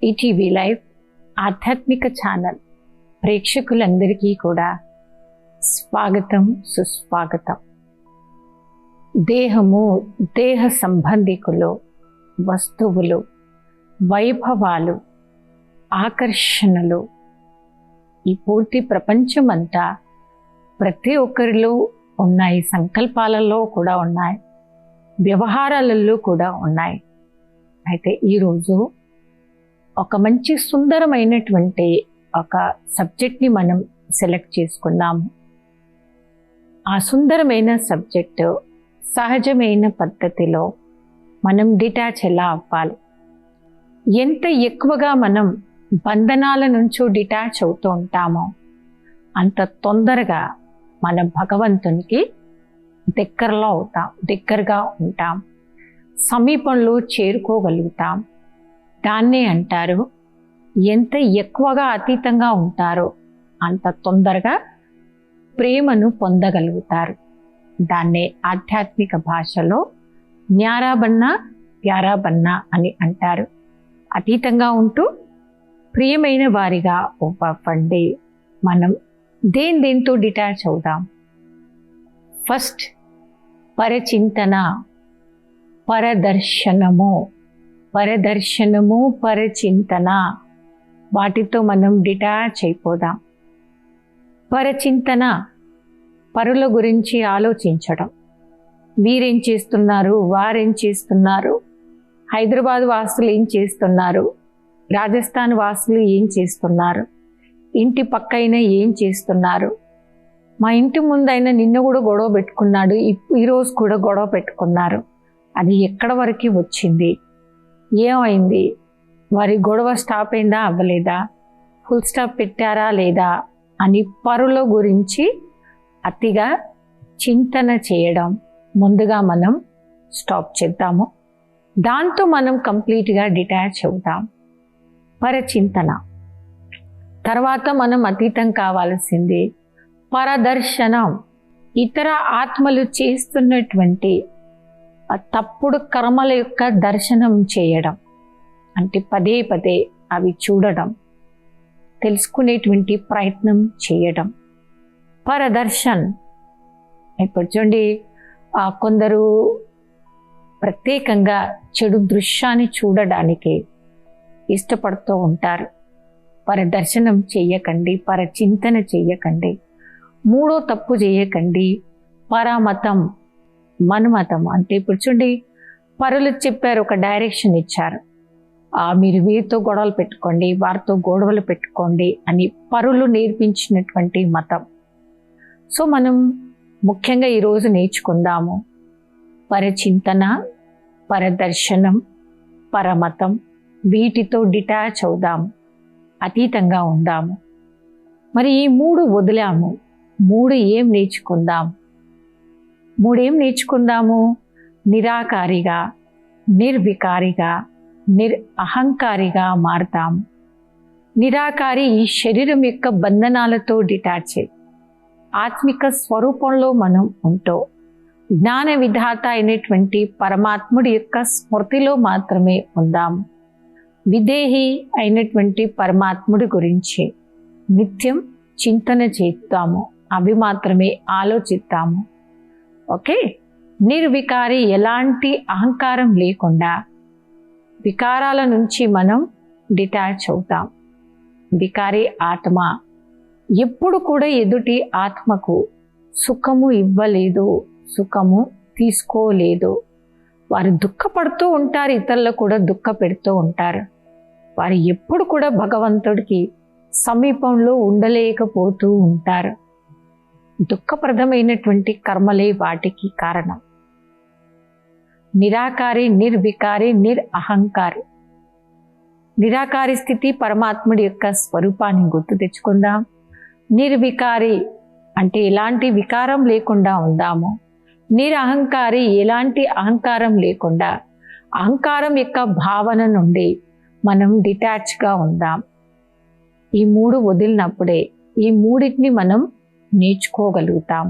ETV live ఆధ్యాత్మిక channel ప్రేక్షకులందరికీ కూడా స్వాగతం, సుస్వాగతం. దేహము, దేహ సంబంధికులు, వస్తువులు, వైభవాలు, ఆకర్షణలు, ఈ పూర్తి ప్రపంచమంతా ప్రతి ఒక్కరిలో ఉన్నాయి. సంకల్పాలలో కూడా ఉన్నాయి, వ్యవహారాలలో కూడా ఉన్నాయి. అయితే ఈరోజు ఒక మంచి సుందరమైనటువంటి ఒక సబ్జెక్ట్ని మనం సెలెక్ట్ చేసుకున్నాము. ఆ సుందరమైన సబ్జెక్టు సహజమైన పద్ధతిలో మనం డిటాచ్ ఎలా అవ్వాలి, ఎంత ఎక్కువగా మనం బంధనాల నుంచి డిటాచ్ అవుతూ ఉంటామో అంత తొందరగా మన భగవంతునికి దగ్గరగా ఉంటాం, సమీపంలో చేరుకోగలుగుతాం. దాన్నే అంటారు, ఎంత ఎక్కువగా అతీతంగా ఉంటారో అంత తొందరగా ప్రేమను పొందగలుగుతారు. దాన్నే ఆధ్యాత్మిక భాషలో న్యారాబన్నా ప్యారాబన్నా అని అంటారు. అతీతంగా ఉంటూ ప్రియమైన వారిగా అవ్వండి. మనం దేంతో డిటాచ్ అవుదాం. ఫస్ట్ పరచింతన, పరదర్శనము, పరచింతన, వాటితో మనం డిటాచ్ అయిపోదాం. పరచింతన, పరుల గురించి ఆలోచించడం. వీరేం చేస్తున్నారు, వారేం చేస్తున్నారు, హైదరాబాద్ వాసులు ఏం చేస్తున్నారు, రాజస్థాన్ వాసులు ఏం చేస్తున్నారు, ఇంటి పక్కైన ఏం చేస్తున్నారు, మా ఇంటి ముందైనా నిన్న కూడా గొడవ పెట్టుకున్నాడు, ఈరోజు కూడా గొడవ పెట్టుకున్నారు, అది ఎక్కడ వరకు వచ్చింది, ఏమైంది, వారి గొడవ స్టాప్ అయిందా అవ్వలేదా, ఫుల్ స్టాప్ పెట్టారా లేదా అని పరుల గురించి అతిగా చింతన చేయడం ముందుగా మనం స్టాప్ చేద్దాము. దాంతో మనం కంప్లీట్గా డిటాచ్ అవుతాం. పరచింతన తర్వాత మనం అతీతం కావాల్సింది పరదర్శనం. ఇతర ఆత్మలు చేస్తున్నటువంటి తప్పుడు కర్మల యొక్క దర్శనం చేయడం, అంటే పదే పదే అవి చూడడం, తెలుసుకునేటువంటి ప్రయత్నం చేయడం. పరదర్శన్ ఇప్పుడు చూడండి, కొందరు ప్రత్యేకంగా చెడు దృశ్యాన్ని చూడడానికి ఇష్టపడుతూ ఉంటారు. పరదర్శనం చెయ్యకండి, పరచింతన చెయ్యకండి. మూడో తప్పు చేయకండి, పరమతం, మన్మతం. అంటే ఇప్పుడు చూడండి, పరులు చెప్పారు, ఒక డైరెక్షన్ ఇచ్చారు, మీరు వీరితో గొడవలు పెట్టుకోండి, వారితో గొడవలు పెట్టుకోండి అని పరులు నేర్పించినటువంటి మతం. సో మనం ముఖ్యంగా ఈరోజు నేర్చుకుందాము పరచింతన, పరదర్శనం, పరమతం. వీటితో డిటాచ్ అవుదాము, అతీతంగా ఉందాము. మరి ఈ మూడు వదిలాము, మూడు ఏం నేర్చుకుందాము? నిరాకారిగా, నిర్వికారిగా, అహంకారిగా మారుతాం. నిరాకారి ఈ శరీరం యొక్క బంధనాలతో డిటాచ్, ఆత్మిక స్వరూపంలో మనం ఉంటూ జ్ఞాన విధాత అయినటువంటి పరమాత్ముడి యొక్క స్మృతిలో మాత్రమే ఉందాం. విదేహి అయినటువంటి పరమాత్ముడి గురించి నిత్యం చింతన చేస్తాము, అవి మాత్రమే ఆలోచిస్తాము. ఓకే. నిర్వికారి, ఎలాంటి అహంకారం లేకుండా వికారాల నుంచి మనం డిటాచ్ అవుతాం. వికారి ఆత్మ ఎప్పుడు కూడా ఎదుటి ఆత్మకు సుఖము ఇవ్వలేదు, సుఖము తీసుకోలేదు. వారు దుఃఖపడుతూ ఉంటారు, ఇతరులు కూడా దుఃఖ పెడుతూ ఉంటారు. వారు ఎప్పుడు కూడా భగవంతుడికి సమీపంలో ఉండలేకపోతూ ఉంటారు. దుఃఖప్రదమైనటువంటి కర్మలే వాటికి కారణం. నిరాకారి, నిర్వికారి, అహంకారి. నిరాకారి స్థితి పరమాత్ముడి యొక్క స్వరూపాన్ని గుర్తు తెచ్చుకుందాం. నిర్వికారి అంటే ఎలాంటి వికారం లేకుండా ఉందాము. నిరహంకారి, ఎలాంటి అహంకారం లేకుండా అహంకారం యొక్క భావన నుండి మనం డిటాచ్గా ఉందాం. ఈ మూడు వదిలినప్పుడే ఈ మూడింటిని మనం నేర్చుకోగలుగుతాం.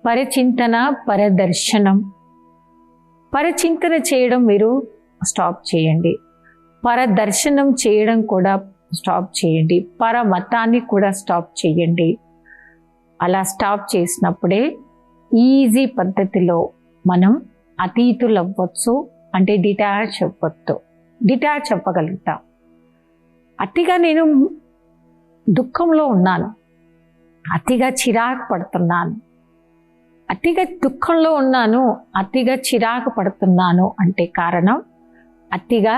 పరచింతన, పరదర్శనం. పరచింతన చేయడం మీరు స్టాప్ చేయండి. పరదర్శనం చేయడం కూడా స్టాప్ చేయండి, పరమతాన్ని కూడా స్టాప్ చేయండి. అలా స్టాప్ చేసినప్పుడే ఈజీ పద్ధతిలో మనం అతీతులు అవ్వచ్చు, అంటే డిటాచ్ అవ్వగలుగుతాం. అతిగా నేను దుఃఖంలో ఉన్నాను, అతిగా చిరాకు పడుతున్నాను, అతిగా దుఃఖంలో ఉన్నాను, అతిగా చిరాకు పడుతున్నాను అంటే కారణం అతిగా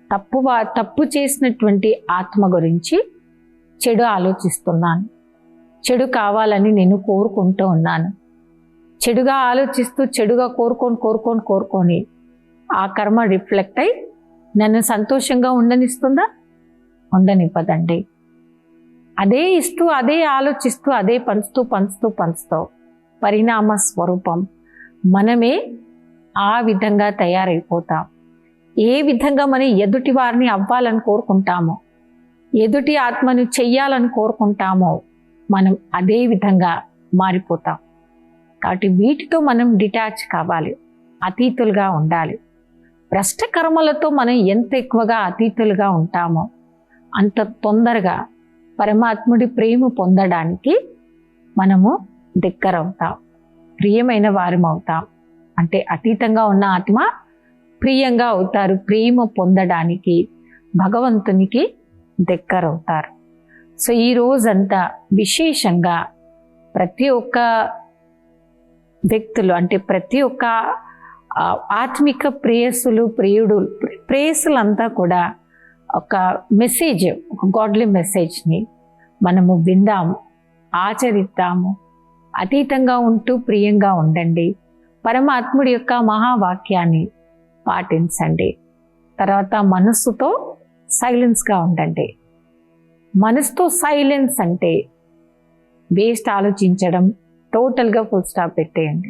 తప్పు చేసినటువంటి ఆత్మ గురించి చెడు ఆలోచిస్తున్నాను. చెడు కావాలని నేను కోరుకుంటూ ఉన్నాను. చెడుగా ఆలోచిస్తూ చెడుగా కోరుకొని ఆ కర్మ రిఫ్లెక్ట్ అయి నన్ను సంతోషంగా ఉండనిస్తుందా? ఉండనివ్వదండి. అదే ఇస్తూ, అదే ఆలోచిస్తూ, అదే పంచుతూ పరిణామ స్వరూపం మనమే ఆ విధంగా తయారైపోతాం. ఏ విధంగా మనం ఎదుటి వారిని అవ్వాలని కోరుకుంటామో, ఎదుటి ఆత్మను చెయ్యాలని కోరుకుంటామో, మనం అదే విధంగా మారిపోతాం. కాబట్టి వీటితో మనం డిటాచ్ కావాలి, అతీతులుగా ఉండాలి. భ్రష్ట కర్మలతో మనం ఎంత ఎక్కువగా అతీతులుగా ఉంటామో అంత తొందరగా పరమాత్ముడి ప్రేమ పొందడానికి మనము దగ్గరవుతాం, ప్రియమైన వారం అవుతాం. అంటే అతీతంగా ఉన్న ఆత్మ ప్రియంగా అవుతారు, ప్రేమ పొందడానికి భగవంతునికి దగ్గరవుతారు. సో ఈ రోజంతా విశేషంగా ప్రతి ఒక్క వ్యక్తులు, అంటే ప్రతి ఒక్క ఆత్మిక ప్రేయసులంతా కూడా ఒక మెసేజ్, ఒక గాడ్లీ మెసేజ్ని మనము విందాము, ఆచరిద్దాము. అతీతంగా ఉంటూ ప్రియంగా ఉండండి. పరమాత్ముడి యొక్క మహావాక్యాన్ని పాటించండి. తర్వాత మనస్సుతో సైలెన్స్గా ఉండండి. మనసుతో సైలెన్స్ అంటే వేస్ట్ ఆలోచించడం, టోటల్గా ఫుల్ స్టాప్ పెట్టేయండి.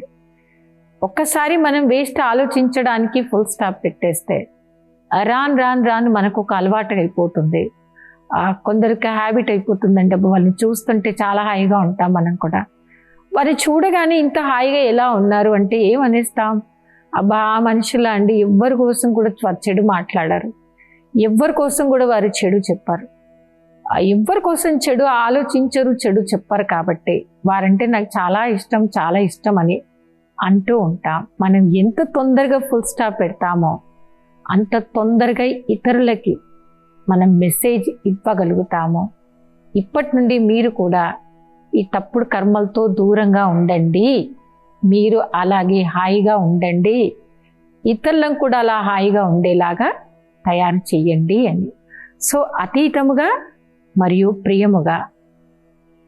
ఒక్కసారి మనం వేస్ట్ ఆలోచించడానికి ఫుల్ స్టాప్ పెట్టేస్తే రాను మనకు ఒక అలవాటు అయిపోతుంది. కొందరికి హ్యాబిట్ అయిపోతుందంటే వాళ్ళని చూస్తుంటే చాలా హాయిగా ఉంటాం మనం కూడా. వారిని చూడగానే ఇంత హాయిగా ఎలా ఉన్నారు అంటే ఏమనేస్తాం? అబ్బా మనుషులా అండి, ఎవ్వరి కోసం కూడా చెడు మాట్లాడారు, ఎవ్వరి కోసం కూడా వారు చెడు చెప్పారు, ఎవ్వరి కోసం చెడు ఆలోచించరు, చెడు చెప్పారు. కాబట్టి వారంటే నాకు చాలా ఇష్టం అని అంటూ ఉంటాం. మనం ఎంత తొందరగా ఫుల్ స్టాప్ పెడతామో అంత తొందరగా ఇతరులకి మనం మెసేజ్ ఇవ్వగలుగుతాము. ఇప్పటి నుండి మీరు కూడా ఈ తప్పుడు కర్మలతో దూరంగా ఉండండి, మీరు అలాగే హాయిగా ఉండండి, ఇతరులను కూడా అలా హాయిగా ఉండేలాగా తయారు చేయండి అని. సో అతీతముగా మరియు ప్రియముగా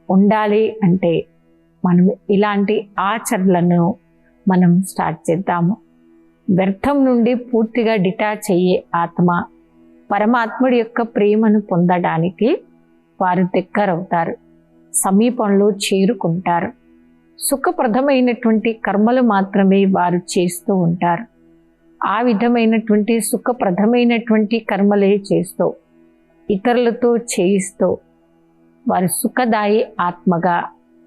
ఉండాలి అంటే మనం ఇలాంటి ఆచరణలను మనం స్టార్ట్ చేద్దాము. వ్యర్థం నుండి పూర్తిగా డిటాచ్ అయ్యే ఆత్మ పరమాత్ముడి యొక్క ప్రేమను పొందడానికి వారు దగ్గరవుతారు, సమీపంలో చేరుకుంటారు. సుఖప్రదమైనటువంటి కర్మలు మాత్రమే వారు చేస్తూ ఉంటారు. ఆ విధమైనటువంటి సుఖప్రదమైనటువంటి కర్మలే చేస్తూ ఇతరులతో చేయిస్తూ వారి సుఖదాయి ఆత్మగా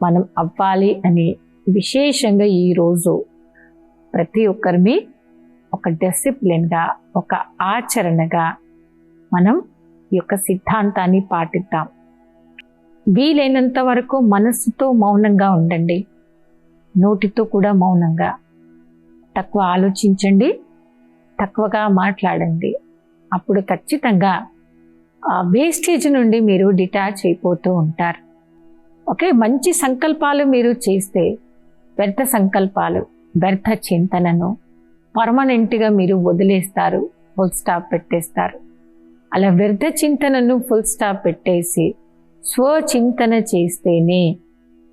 మనం అవ్వాలి అని విశేషంగా ఈరోజు ప్రతి ఒక్కరిని ఒక డిసిప్లిన్గా, ఒక ఆచరణగా మనం ఈ యొక్క సిద్ధాంతాన్ని పాటిద్దాం. వీలైనంత వరకు మనస్సుతో మౌనంగా ఉండండి, నోటితో కూడా మౌనంగా. తక్కువ ఆలోచించండి, తక్కువగా మాట్లాడండి. అప్పుడు ఖచ్చితంగా వేస్టేజ్ నుండి మీరు డిటాచ్ అయిపోతూ ఉంటారు. ఓకే, మంచి సంకల్పాలు మీరు చేస్తే వ్యర్థ సంకల్పాలు, వ్యర్థ చింతనను పర్మనెంట్గా మీరు వదిలేస్తారు, ఫుల్ స్టాప్ పెట్టేస్తారు. అలా వ్యర్థ చింతనను ఫుల్ స్టాప్ పెట్టేసి స్వచింతన చేస్తేనే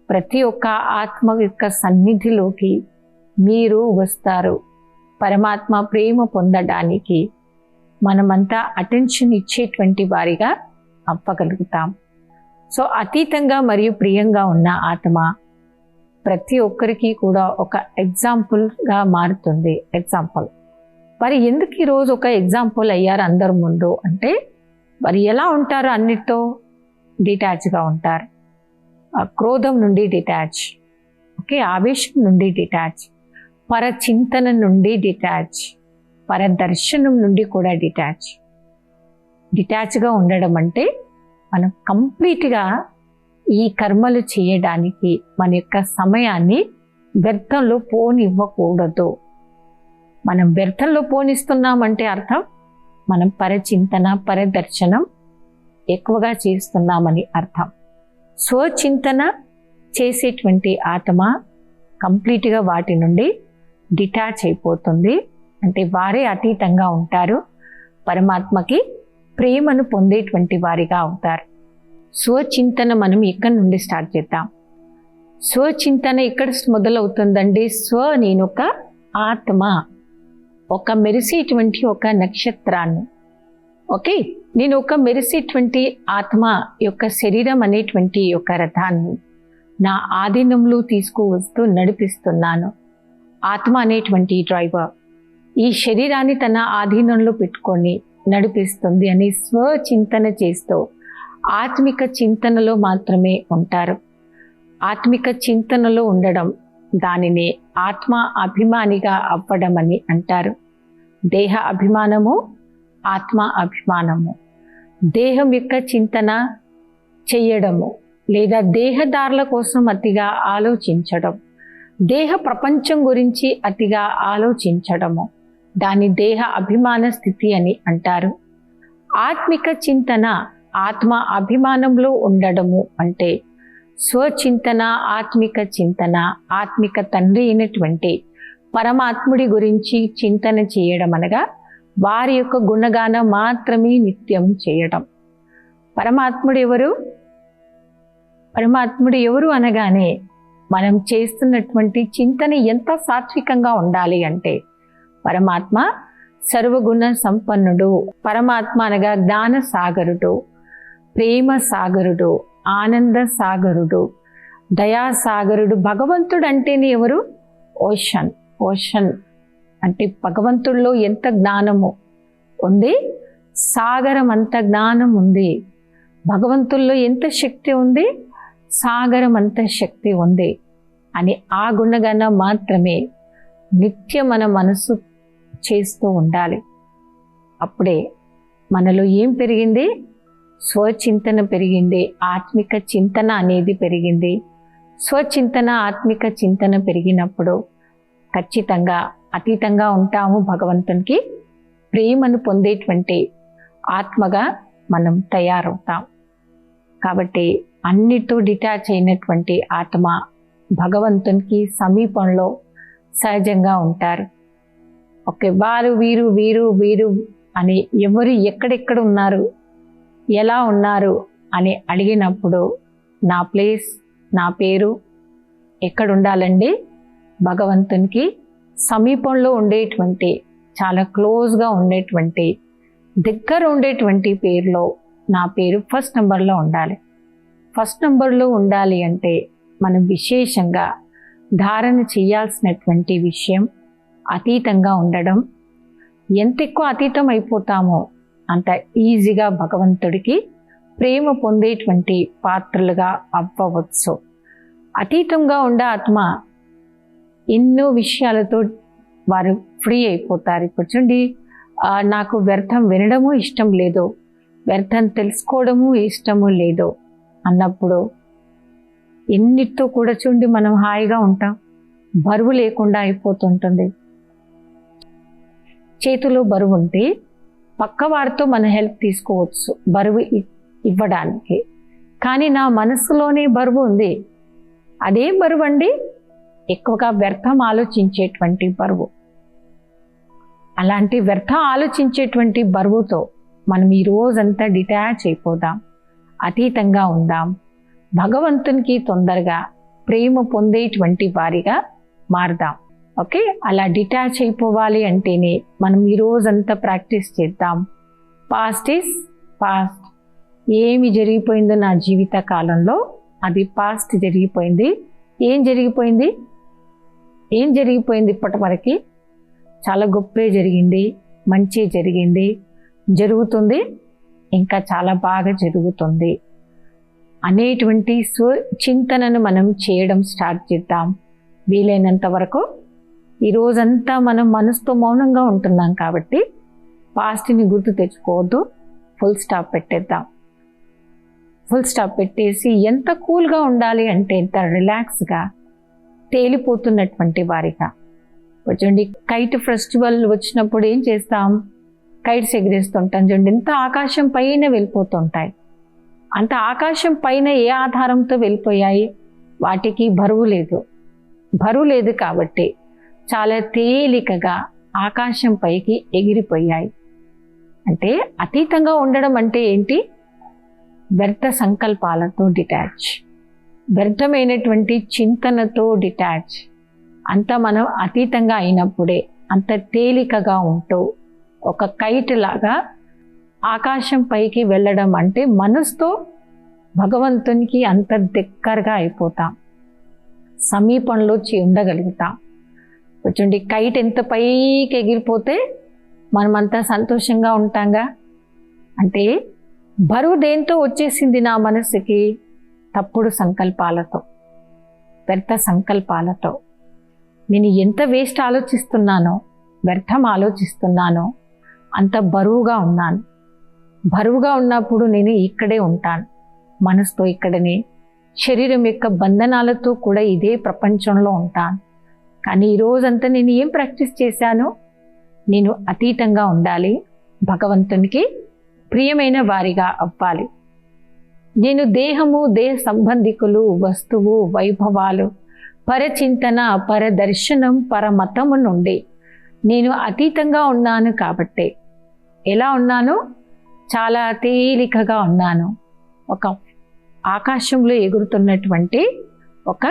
ప్రతి ఒక్క ఆత్మ యొక్క సన్నిధిలోకి మీరు వస్తారు. పరమాత్మ ప్రేమ పొందడానికి మనమంతా అటెన్షన్ ఇచ్చేటువంటి వారిగా అవ్వగలుగుతాం. సో అతీతంగా మరియు ప్రియంగా ఉన్న ఆత్మ ప్రతి ఒక్కరికి కూడా ఒక ఎగ్జాంపుల్గా మారుతుంది. మరి ఎందుకు ఈరోజు ఒక ఎగ్జాంపుల్ అయ్యారు అందరి ముందు అంటే, మరి ఎలా ఉంటారు? అన్నిటితో డిటాచ్గా ఉంటారు. క్రోధం నుండి డిటాచ్, ఓకే, ఆవేశం నుండి డిటాచ్, పరచింతన నుండి డిటాచ్, పరదర్శనం నుండి కూడా డిటాచ్. డిటాచ్గా ఉండడం అంటే మనం కంప్లీట్గా ఈ కర్మలు చేయడానికి మన యొక్క సమయాన్ని వ్యర్థంలో పోనివ్వకూడదు. మనం వ్యర్థంలో పోనిస్తున్నామంటే అర్థం మనం పరచింతన పరదర్శనం ఎక్కువగా చేస్తున్నామని అర్థం. స్వచింతన చేసేటువంటి ఆత్మ కంప్లీట్గా వాటి నుండి డిటాచ్ అయిపోతుంది. అంటే వారే అతీతంగా ఉంటారు, పరమాత్మకి ప్రేమను పొందేటువంటి వారిగా అవుతారు. స్వచింతన మనం ఇక్కడ నుండి స్టార్ట్ చేద్దాం. స్వచింతన ఇక్కడ మొదలవుతుందండి. నేనొక ఆత్మ, ఒక మెరిసేటువంటి ఒక నక్షత్రాన్ని. ఓకే, నేను ఒక మెరిసేటువంటి ఆత్మ యొక్క శరీరం అనేటువంటి ఒక రథాన్ని నా ఆధీనంలో తీసుకువస్తూ నడిపిస్తున్నాను. ఆత్మ అనేటువంటి డ్రైవర్ ఈ శరీరాన్ని తన ఆధీనంలో పెట్టుకొని నడిపిస్తుంది అని స్వచింతన చేస్తూ ఆత్మిక చింతనలో మాత్రమే ఉంటారు. ఆత్మిక చింతనలో ఉండడం, దానిని ఆత్మ అభిమానిగా అవ్వడం అని అంటారు. దేహ అభిమానము, ఆత్మ అభిమానము. దేహం యొక్క చింతన చెయ్యడము లేదా దేహదారుల కోసం అతిగా ఆలోచించడం, దేహ ప్రపంచం గురించి అతిగా ఆలోచించడము, దాని దేహ అభిమాన స్థితి అని అంటారు. ఆత్మిక చింతన, ఆత్మ అభిమానంలో ఉండడము అంటే స్వచింతన, ఆత్మిక చింతన, ఆత్మిక తండ్రి అయినటువంటి పరమాత్ముడి గురించి చింతన చేయడం అనగా వారి యొక్క గుణగానం మాత్రమే నిత్యం చేయడం. పరమాత్ముడు ఎవరు? పరమాత్ముడు ఎవరు అనగానే మనం చేస్తున్నటువంటి చింతన ఎంత సాత్వికంగా ఉండాలి అంటే పరమాత్మ సర్వగుణ సంపన్నుడు, పరమాత్మ అనగా జ్ఞాన సాగరుడు, ప్రేమ సాగరుడు, ఆనంద సాగరుడు, దయాసాగరుడు. భగవంతుడు అంటేనే ఎవరు? ఓషన్. ఓషన్ అంటే భగవంతుడిలో ఎంత జ్ఞానము ఉంది, సాగరం అంత జ్ఞానం ఉంది. భగవంతుల్లో ఎంత శక్తి ఉంది, సాగరం అంత శక్తి ఉంది అని ఆ గుణగణం మాత్రమే నిత్యం మన మనసు చేస్తూ ఉండాలి. అప్పుడే మనలో ఏం పెరిగింది? స్వచింతన పెరిగింది, ఆత్మిక చింతన అనేది పెరిగింది. స్వచింతన, ఆత్మిక చింతన పెరిగినప్పుడు ఖచ్చితంగా అతీతంగా ఉంటాము. భగవంతునికి ప్రేమను పొందేటువంటి ఆత్మగా మనం తయారవుతాం. కాబట్టి అన్నిటితో డిటాచ్ అయినటువంటి ఆత్మ భగవంతునికి సమీపంలో సహజంగా ఉంటారు. ఓకే, వారు వీరు వీరు వీరు అని ఎవరు ఎక్కడెక్కడ ఉన్నారు, ఎలా ఉన్నారు అని అడిగినప్పుడు నా ప్లేస్, నా పేరు ఎక్కడ ఉండాలండి? భగవంతునికి సమీపంలో ఉండేటువంటి, చాలా క్లోజ్గా ఉండేటువంటి, దగ్గర ఉండేటువంటి పేరులో నా పేరు ఫస్ట్ నెంబర్లో ఉండాలి. ఫస్ట్ నెంబర్లో ఉండాలి అంటే మనం విశేషంగా ధారణ చేయాల్సినటువంటి విషయం అతీతంగా ఉండడం. ఎంత ఎక్కువ అతీతం అయిపోతామో అంత ఈజీగా భగవంతుడికి ప్రేమ పొందేటువంటి పాత్రలుగా అవ్వవచ్చు. అతీతంగా ఉండే ఆత్మ ఎన్నో విషయాలతో వారు ఫ్రీ అయిపోతారు. ఇప్పుడు చూడండి, నాకు వ్యర్థం వినడము ఇష్టం లేదు, వ్యర్థం తెలుసుకోవడము ఇష్టము లేదు అన్నప్పుడు ఎన్నిటితో కూడా చూడండి మనం హాయిగా ఉంటాం, బరువు లేకుండా అయిపోతుంటుంది. చేతిలో బరువు ఉంటే పక్క వారితో మన హెల్ప్ తీసుకోవచ్చు బరువు ఇవ్వడానికి, కానీ నా మనసులోనే బరువు ఉంది. అదే బరువు అండి, ఎక్కువగా వ్యర్థం ఆలోచించేటువంటి బరువు. అలాంటి వ్యర్థం ఆలోచించేటువంటి బరువుతో మనం ఈ రోజంతా డిటాచ్ అయిపోదాం, అతీతంగా ఉందాం, భగవంతునికి తొందరగా ప్రేమ పొందేటువంటి వారిగా మారుదాం. ఓకే, అలా డిటాచ్ అయిపోవాలి అంటేనే మనం ఈ రోజంతా ప్రాక్టీస్ చేద్దాం. Past is past. ఏమి జరిగిపోయిందో నా జీవిత కాలంలో అది పాస్ట్ జరిగిపోయింది. ఏం జరిగిపోయింది? ఏం జరిగిపోయింది? ఇప్పటి వరకు చాలా గొప్పే జరిగింది, మంచి జరిగింది, జరుగుతుంది, ఇంకా చాలా బాగా జరుగుతుంది అనేటువంటి చింతనను మనం చేయడం స్టార్ట్ చేద్దాం. వీలైనంత వరకు ఈ రోజంతా మనం మనసుతో మౌనంగా ఉంటున్నాం కాబట్టి పాస్ట్ని గుర్తు తెచ్చుకోవద్దు. ఫుల్ స్టాప్ పెట్టేద్దాం. ఫుల్ స్టాప్ పెట్టేసి ఎంత కూల్గా ఉండాలి అంటే ఎంత రిలాక్స్గా, తేలిపోతున్నటువంటి వారిగా. చూడండి, కైట్ ఫెస్టివల్ వచ్చినప్పుడు ఏం చేస్తాం? కైట్స్ ఎగిరేస్తుంటాం. చూడండి, ఎంత ఆకాశం పైన వెళ్ళిపోతుంటాయి. అంత ఆకాశం పైన ఏ ఆధారంతో వెళ్ళిపోయాయి? వాటికి బరువు లేదు. బరువు లేదు కాబట్టి చాలా తేలికగా ఆకాశం పైకి ఎగిరిపోయాయి. అంటే అతీతంగా ఉండడం అంటే ఏంటి? వ్యర్థ సంకల్పాలతో డిటాచ్, వ్యర్థమైనటువంటి చింతనతో డిటాచ్. అంత మనం అతీతంగా అయినప్పుడే అంత తేలికగా ఉంటూ ఒక కైట్ లాగా ఆకాశం పైకి వెళ్ళడం అంటే మనసుతో భగవంతునికి అంత దగ్గరగా అయిపోతాం, సమీపంలో ఉండగలుగుతాం. చూడండి, కైట్ ఎంత పైకి ఎగిరిపోతే మనమంతా సంతోషంగా ఉంటాంగా. అంటే బరువు దేంతో వచ్చేసింది నా మనసుకి? తప్పుడు సంకల్పాలతో, వ్యర్థ సంకల్పాలతో. నేను ఎంత వేస్ట్ ఆలోచిస్తున్నానో, వ్యర్థం ఆలోచిస్తున్నానో అంత బరువుగా ఉన్నాను. బరువుగా ఉన్నప్పుడు నేను ఇక్కడే ఉంటాను, మనసుతో ఇక్కడనే, శరీరం యొక్క బంధనాలతో కూడా ఇదే ప్రపంచంలో ఉంటాను. కానీ ఈరోజంతా నేను ఏం ప్రాక్టీస్ చేశాను? నేను అతీతంగా ఉండాలి, భగవంతునికి ప్రియమైన వారిగా అవ్వాలి. నేను దేహము, దేహ సంబంధికులు, వస్తువు, వైభవాలు, పరచింతన, పరదర్శనం, పరమతము నుండి నేను అతీతంగా ఉన్నాను. కాబట్టి ఎలా ఉన్నాను? చాలా తేలికగా ఉన్నాను. ఒక ఆకాశంలో ఎగురుతున్నటువంటి ఒక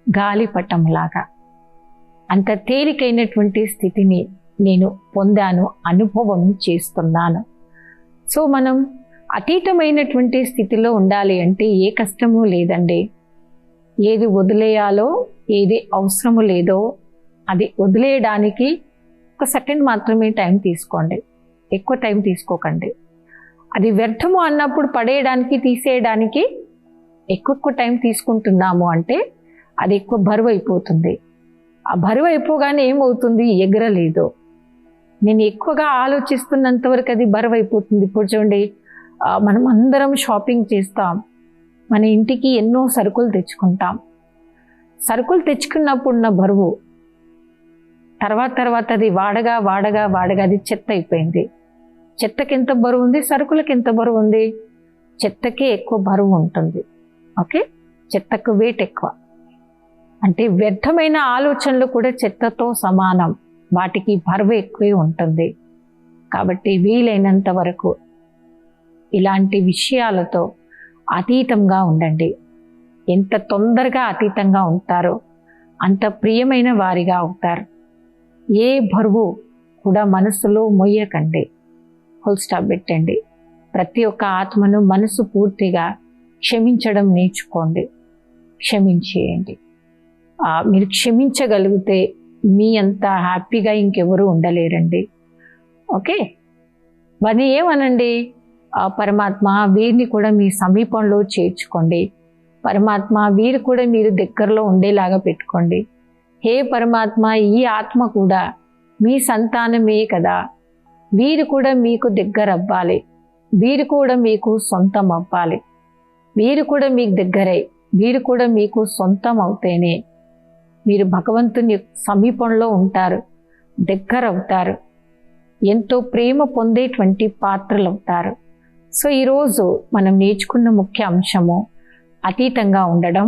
గాలిపటంలాగా అంత తేలికైనటువంటి స్థితిని నేను పొందాను, అనుభవం చేస్తున్నాను. సో మనం అతీతమైనటువంటి స్థితిలో ఉండాలి అంటే ఏ కష్టము లేదండి. ఏది వదిలేయాలో, ఏది అవసరము లేదో అది వదిలేయడానికి ఒక సెకండ్ మాత్రమే టైం తీసుకోండి, ఎక్కువ టైం తీసుకోకండి. అది వ్యర్థము అన్నప్పుడు పడేయడానికి, తీసేయడానికి ఎక్కువ టైం తీసుకుంటున్నాము అంటే అది ఎక్కువ బరువు అయిపోతుంది. ఆ బరువు అయిపోగానే ఏమవుతుంది? ఎగరలేదు. నేను ఎక్కువగా ఆలోచిస్తున్నంత వరకు అది బరువు అయిపోతుంది. ఇప్పుడు చూడండి, మనం అందరం షాపింగ్ చేస్తాం, మన ఇంటికి ఎన్నో సరుకులు తెచ్చుకుంటాం. సరుకులు తెచ్చుకున్నప్పుడు ఉన్న బరువు తర్వాత అది వాడగా అది చెత్త అయిపోయింది. చెత్తకి ఎంత బరువు ఉంది? సరుకులకి ఎంత బరువు ఉంది? చెత్తకే ఎక్కువ బరువు ఉంటుంది. ఓకే, చెత్తకు వెయిట్ ఎక్కువ. అంటే వ్యర్థమైన ఆలోచనలు కూడా చెత్తతో సమానం, వాటికి బరువు ఎక్కువే ఉంటుంది. కాబట్టి వీలైనంత వరకు ఇలాంటి విషయాలతో అతీతంగా ఉండండి. ఎంత తొందరగా అతీతంగా ఉంటారో అంత ప్రియమైన వారిగా అవుతారు. ఏ బరువు కూడా మనసులో మొయ్యకండి, ఫుల్ స్టాప్ పెట్టండి. ప్రతి ఒక్క ఆత్మను మనసు పూర్తిగా క్షమించడం నేర్చుకోండి, క్షమించేయండి. మీరు క్షమించగలిగితే మీ అంత హ్యాపీగా ఇంకెవరు ఉండలేరండి. ఓకే, వారిని ఏమనండి? పరమాత్మ వీరిని కూడా మీ సమీపంలో చేర్చుకోండి. పరమాత్మ వీరు కూడా మీరు దగ్గరలో ఉండేలాగా పెట్టుకోండి. హే పరమాత్మ, ఈ ఆత్మ కూడా మీ సంతానమే కదా, వీరు కూడా మీకు దగ్గర అవ్వాలి, వీరు కూడా మీకు సొంతం అవ్వాలి. వీరు కూడా మీకు దగ్గరై, వీరు కూడా మీకు సొంతం అవుతేనే మీరు భగవంతుని సమీపంలో ఉంటారు, దగ్గర అవుతారు, ఎంతో ప్రేమ పొందేటువంటి పాత్రలు అవుతారు. సో ఈరోజు మనం నేర్చుకున్న ముఖ్య అంశము అతీతంగా ఉండడం,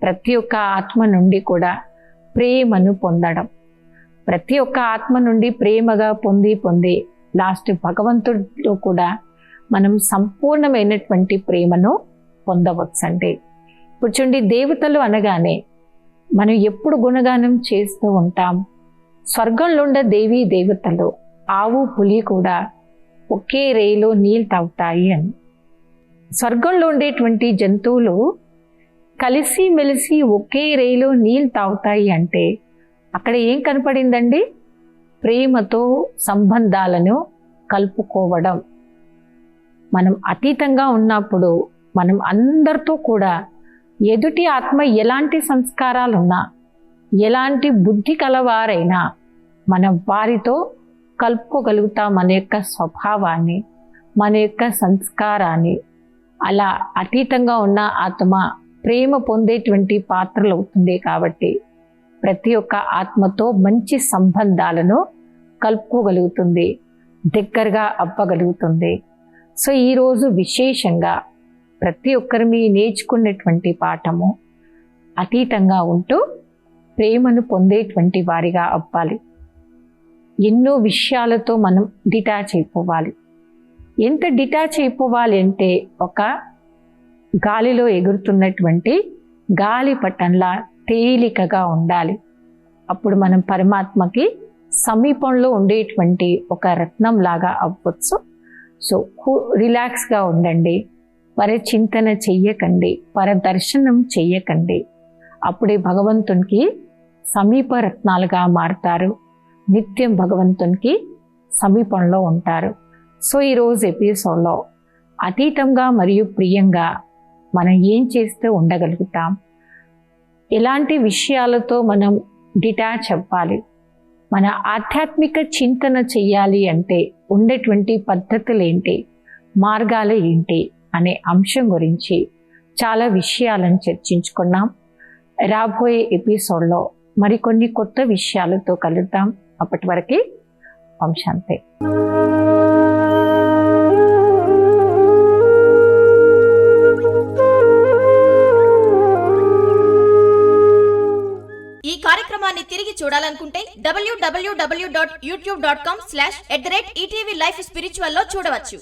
ప్రతి ఒక్క ఆత్మ నుండి కూడా ప్రేమను పొందడం. ప్రతి ఒక్క ఆత్మ నుండి ప్రేమగా పొంది లాస్ట్ భగవంతుడితో కూడా మనం సంపూర్ణమైనటువంటి ప్రేమను పొందవచ్చండి. ఇప్పుడు చూడండి, దేవతలు అనగానే మనం ఎప్పుడు గుణగానం చేస్తూ ఉంటాం. స్వర్గంలో ఉండే దేవీ దేవతలు, ఆవు పులి కూడా ఒకే రేయిలో నీళ్ళు తాగుతాయి అని. స్వర్గంలో ఉండేటువంటి జంతువులు కలిసి మెలిసి ఒకే రేయిలో నీళ్ళు తాగుతాయి అంటే అక్కడ ఏం కనపడిందండి? ప్రేమతో సంబంధాలను కలుపుకోవడం. మనం అతీతంగా ఉన్నప్పుడు మనం అందరితో కూడా ఎదుటి ఆత్మ ఎలాంటి సంస్కారాలున్నా, ఎలాంటి బుద్ధి కలవారైనా మనం వారితో కలుపుకోగలుగుతాం. మన యొక్క స్వభావాన్ని మన యొక్క సంస్కారాన్ని, అలా అతీతంగా ఉన్న ఆత్మ ప్రేమ పొందేటువంటి పాత్రలు అవుతుంది. కాబట్టి ప్రతి ఒక్క ఆత్మతో మంచి సంబంధాలను కలుపుకోగలుగుతుంది, దగ్గరగా అవ్వగలుగుతుంది. సో ఈరోజు విశేషంగా ప్రతి ఒక్కరిని నేర్చుకున్నటువంటి పాఠము అతీతంగా ఉంటూ ప్రేమను పొందేటువంటి వారిగా అవ్వాలి. ఎన్నో విషయాలతో మనం డిటాచ్ అయిపోవాలి. ఎంత డిటాచ్ అయిపోవాలి అంటే ఒక గాలిలో ఎగురుతున్నటువంటి గాలి పటంలా తేలికగా ఉండాలి. అప్పుడు మనం పరమాత్మకి సమీపంలో ఉండేటువంటి ఒక రత్నం లాగా అవ్వచ్చు. సో రిలాక్స్గా ఉండండి, పరచింతన చెయ్యకండి, పరదర్శనం చెయ్యకండి. అప్పుడే భగవంతునికి సమీప రత్నాలుగా మారుతారు, నిత్యం భగవంతునికి సమీపంలో ఉంటారు. సో ఈరోజు ఎపిసోడ్లో అతీతంగా మరియు ప్రియంగా మనం ఏం చేస్తూ ఉండగలుగుతాం, ఎలాంటి విషయాలతో మనం డిటాచ్ అవ్వాలి, మన ఆధ్యాత్మిక చింతన చెయ్యాలి అంటే ఉండేటువంటి పద్ధతులు ఏంటి, మార్గాలు ఏంటి అనే అంశం గురించి చాలా విషయాలను చర్చించుకున్నాం. రాబోయే ఎపిసోడ్లో మరికొన్ని కొత్త విషయాలతో కలుద్దాం. అప్పటి వరకు ఓం శాంతి. ఈ కార్యక్రమాన్ని తిరిగి చూడాలనుకుంటే www.youtube.com/ETV Life Spiritual లో చూడవచ్చు.